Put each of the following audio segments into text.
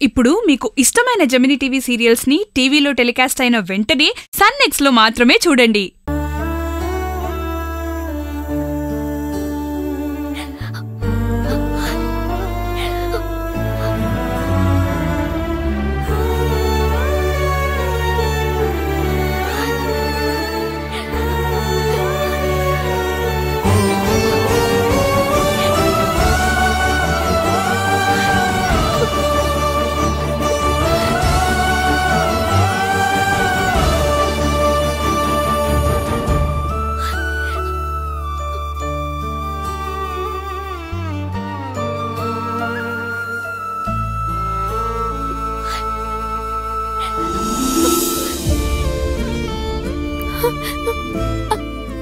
ఇప్పుడు మీకు ఇష్టమైన జెమినీ టీవీ సీరియల్స్ ని టీవీలో టెలికాస్ట్ అయిన వెంటనే సన్ నెక్స్ట్ లో మాత్రమే చూడండి.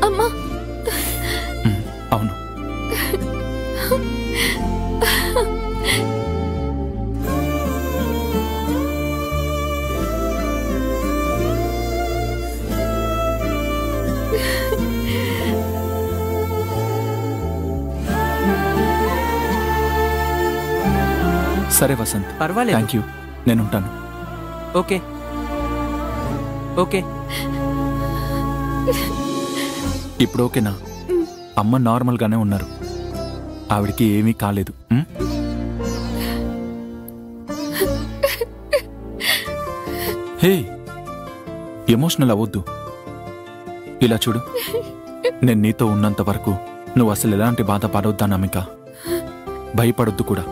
అమ్మా. అవును. సరే వసంత్, పర్వాలేదు. థ్యాంక్ యూ, నేనుంటాను. Okay okay. ఇప్పుడు ఓకేనా? అమ్మ నార్మల్గానే ఉన్నారు, ఆవిడికి ఏమీ కాలేదు. హే, ఎమోషనల్ అవ్వద్దు. ఇలా చూడు, నేను నీతో ఉన్నంత వరకు నువ్వు అసలు ఎలాంటి బాధ పడవద్దా నమిక. భయపడొద్దు కూడా.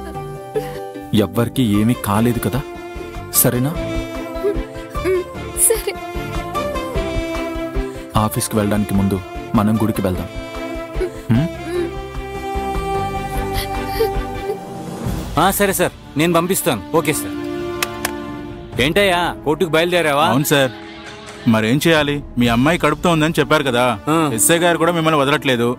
ఎవ్వరికి ఏమీ కాలేదు కదా, సరేనా? సరే. ఆఫీస్కి వెళ్ళడానికి ముందు మనం గుడికి వెళ్దాం. సరే సార్, నేను పంపిస్తాను. Okay sir. ఏంటయ్యా, కోర్టుకు బయలుదేరావా? అవును సార్. మరేం చేయాలి? మీ అమ్మాయి కడుపుతో ఉందని చెప్పారు కదా, ఎస్ఐ గారు కూడా మిమ్మల్ని వదలట్లేదు.